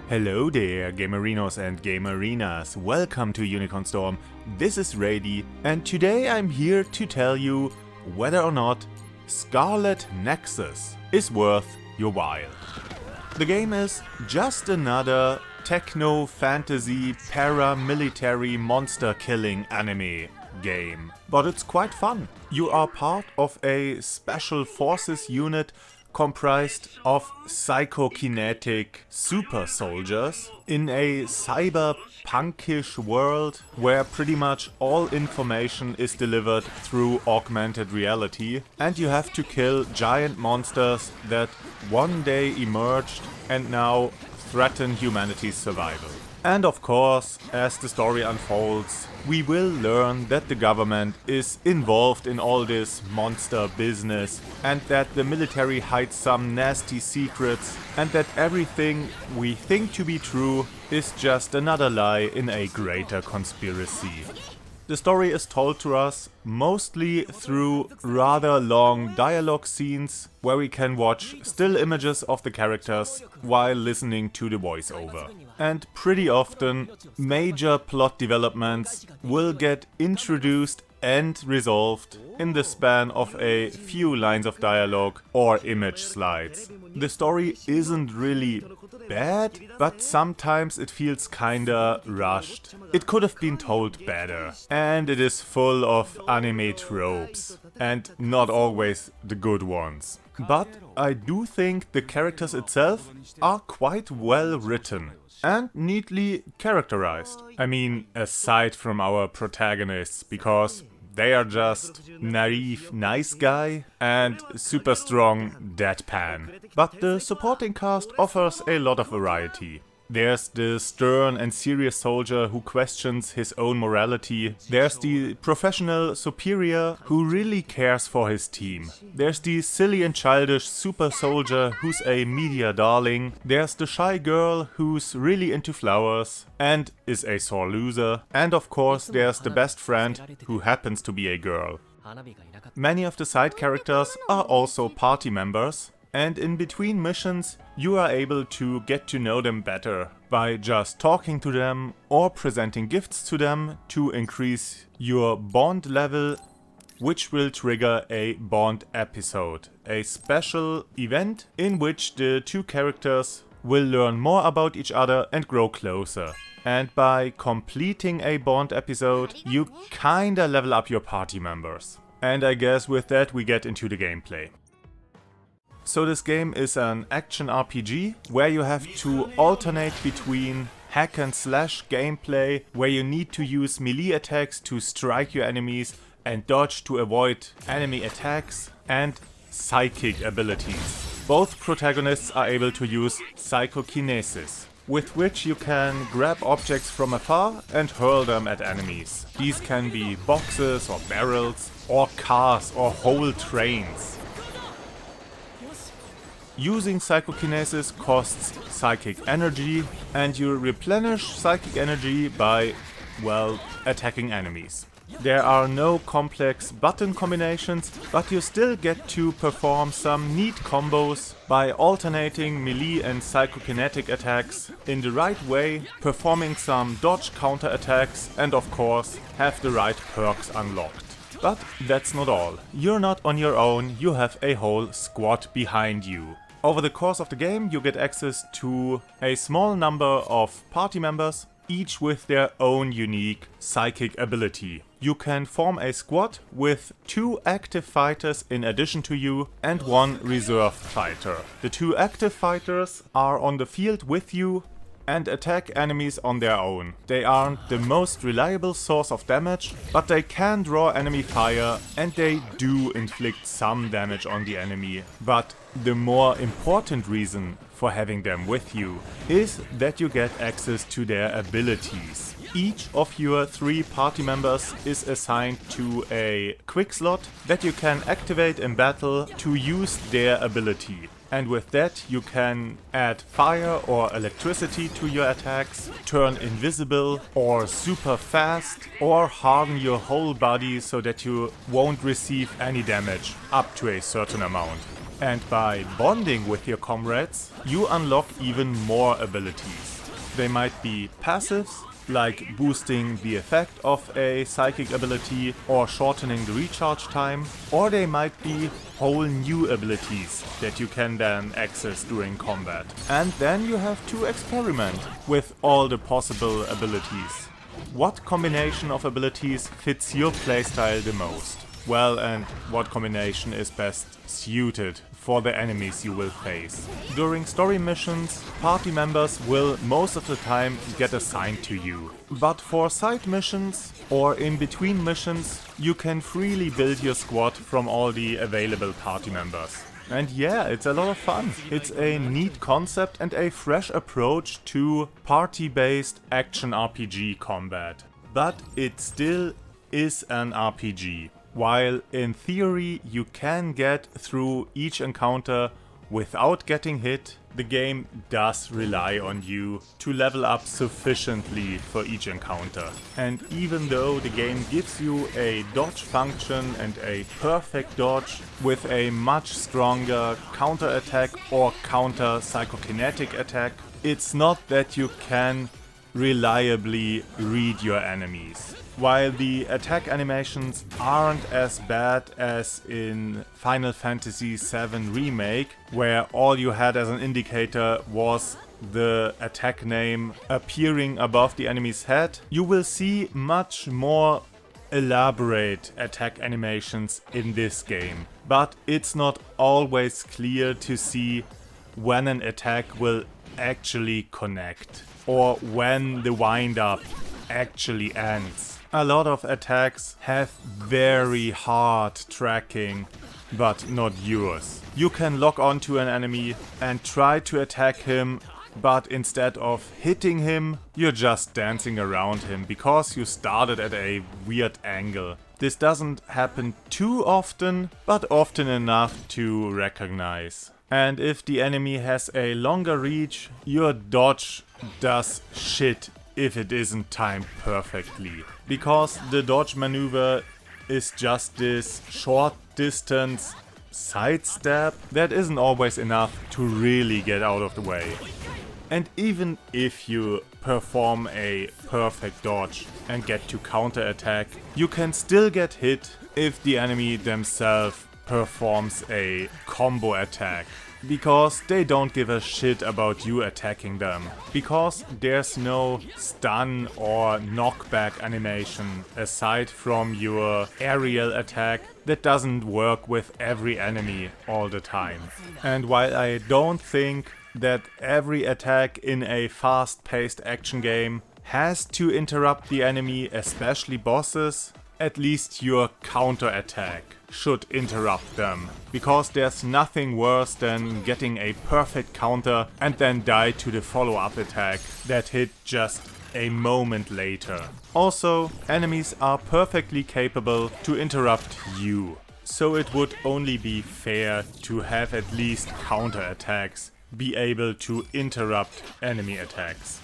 Hello there, gamerinos and gamerinas. Welcome to UnicornStorm. This is Rady, and today I'm here to tell you whether or not Scarlet Nexus is worth your while. The game is just another techno-fantasy paramilitary monster-killing anime game, but it's quite fun. You are part of a special forces unit comprised of psychokinetic super soldiers in a cyberpunkish world where pretty much all information is delivered through augmented reality, and you have to kill giant monsters that one day emerged and now threaten humanity's survival. And of course, as the story unfolds, we will learn that the government is involved in all this monster business, and that the military hides some nasty secrets, and that everything we think to be true is just another lie in a greater conspiracy. The story is told to us mostly through rather long dialogue scenes where we can watch still images of the characters while listening to the voiceover. And pretty often, major plot developments will get introduced and resolved in the span of a few lines of dialogue or image slides. The story isn't really bad, but sometimes it feels kinda rushed. It could have been told better. And it is full of anime tropes, and not always the good ones. But I do think the characters itself are quite well written and neatly characterized. I mean, aside from our protagonists, because they are just naive nice guy and super strong deadpan. But the supporting cast offers a lot of variety. There's the stern and serious soldier who questions his own morality. There's the professional superior who really cares for his team. There's the silly and childish super soldier who's a media darling. There's the shy girl who's really into flowers and is a sore loser. And of course there's the best friend who happens to be a girl. Many of the side characters are also party members. And in between missions, you are able to get to know them better by just talking to them or presenting gifts to them to increase your bond level, which will trigger a bond episode, a special event in which the two characters will learn more about each other and grow closer. And by completing a bond episode, you kinda level up your party members. And I guess with that we get into the gameplay. So this game is an action RPG where you have to alternate between hack and slash gameplay, where you need to use melee attacks to strike your enemies and dodge to avoid enemy attacks, and psychic abilities. Both protagonists are able to use psychokinesis, with which you can grab objects from afar and hurl them at enemies. These can be boxes or barrels or cars or whole trains. Using psychokinesis costs psychic energy, and you replenish psychic energy by, well, attacking enemies. There are no complex button combinations, but you still get to perform some neat combos by alternating melee and psychokinetic attacks in the right way, performing some dodge counter attacks, and of course have the right perks unlocked. But that's not all. You're not on your own, you have a whole squad behind you. Over the course of the game, you get access to a small number of party members, each with their own unique psychic ability. You can form a squad with 2 active fighters in addition to you and 1 reserve fighter. The 2 active fighters are on the field with you and attack enemies on their own. They aren't the most reliable source of damage, but they can draw enemy fire and they do inflict some damage on the enemy. But the more important reason for having them with you is that you get access to their abilities. Each of your 3 party members is assigned to a quick slot that you can activate in battle to use their ability. And with that you can add fire or electricity to your attacks, turn invisible or super fast, or harden your whole body so that you won't receive any damage up to a certain amount. And by bonding with your comrades, you unlock even more abilities. They might be passives, like boosting the effect of a psychic ability or shortening the recharge time, or they might be whole new abilities that you can then access during combat. And then you have to experiment with all the possible abilities. What combination of abilities fits your playstyle the most? Well, and what combination is best suited for the enemies you will face. During story missions, party members will most of the time get assigned to you. But for side missions or in between missions, you can freely build your squad from all the available party members. And yeah, it's a lot of fun. It's a neat concept and a fresh approach to party-based action RPG combat. But it still is an RPG. While in theory you can get through each encounter without getting hit, the game does rely on you to level up sufficiently for each encounter. And even though the game gives you a dodge function and a perfect dodge with a much stronger counter attack or counter psychokinetic attack, it's not that you can reliably read your enemies. While the attack animations aren't as bad as in Final Fantasy VII Remake, where all you had as an indicator was the attack name appearing above the enemy's head, you will see much more elaborate attack animations in this game. But it's not always clear to see when an attack will actually connect, or when the wind-up actually ends. A lot of attacks have very hard tracking, but not yours. You can lock onto an enemy and try to attack him, but instead of hitting him, you're just dancing around him because you started at a weird angle. This doesn't happen too often, but often enough to recognize. And if the enemy has a longer reach, your dodge does shit if it isn't timed perfectly. Because the dodge maneuver is just this short distance sidestep that isn't always enough to really get out of the way. And even if you perform a perfect dodge and get to counter attack, you can still get hit if the enemy themselves performs a combo attack. Because they don't give a shit about you attacking them. Because there's no stun or knockback animation aside from your aerial attack that doesn't work with every enemy all the time. And while I don't think that every attack in a fast-paced action game has to interrupt the enemy, especially bosses, at least your counter attack should interrupt them, because there's nothing worse than getting a perfect counter and then die to the follow-up attack that hit just a moment later. Also, enemies are perfectly capable to interrupt you, so it would only be fair to have at least counter attacks be able to interrupt enemy attacks.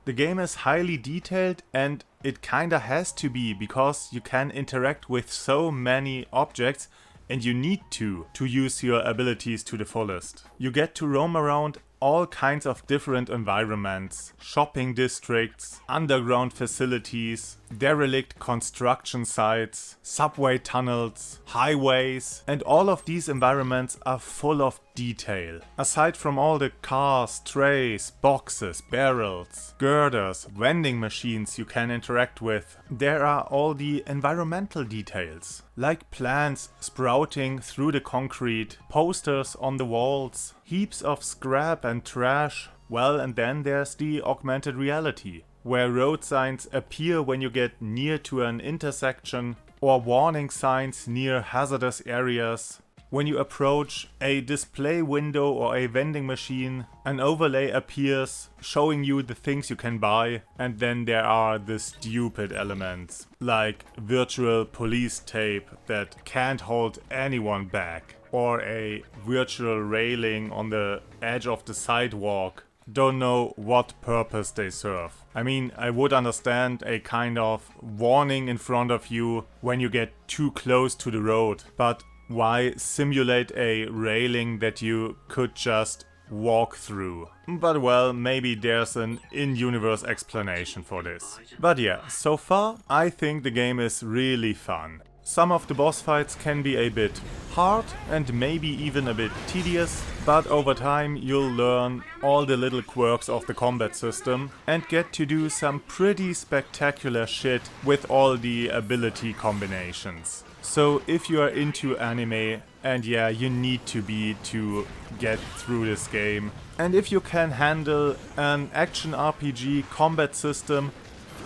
The game is highly detailed, and it kinda has to be, because you can interact with so many objects and you need to use your abilities to the fullest. You get to roam around all kinds of different environments, shopping districts, underground facilities, derelict construction sites, subway tunnels, highways, and all of these environments are full of detail. Aside from all the cars, trays, boxes, barrels, girders, vending machines you can interact with, there are all the environmental details, like plants sprouting through the concrete, posters on the walls, heaps of scrap and trash. Well, and then there's the augmented reality, where road signs appear when you get near to an intersection, or warning signs near hazardous areas. When you approach a display window or a vending machine, an overlay appears showing you the things you can buy, and then there are the stupid elements, like virtual police tape that can't hold anyone back, or a virtual railing on the edge of the sidewalk. Don't know what purpose they serve. I mean, I would understand a kind of warning in front of you when you get too close to the road, but why simulate a railing that you could just walkthrough. But well, maybe there's an in-universe explanation for this. But yeah, so far I think the game is really fun. Some of the boss fights can be a bit hard and maybe even a bit tedious, but over time you'll learn all the little quirks of the combat system and get to do some pretty spectacular shit with all the ability combinations. So if you are into anime, and yeah, you need to be to get through this game, and if you can handle an action RPG combat system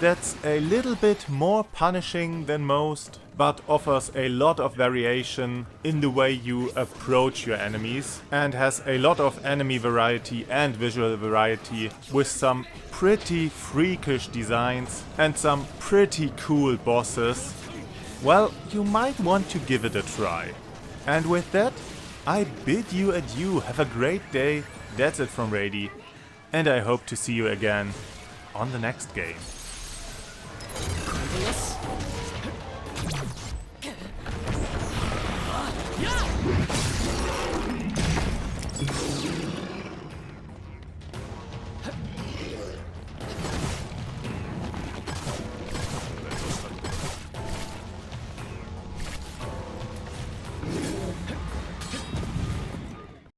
that's a little bit more punishing than most, but offers a lot of variation in the way you approach your enemies, and has a lot of enemy variety and visual variety with some pretty freakish designs and some pretty cool bosses, well, you might want to give it a try. And with that, I bid you adieu, have a great day, that's it from Rady, and I hope to see you again on the next game.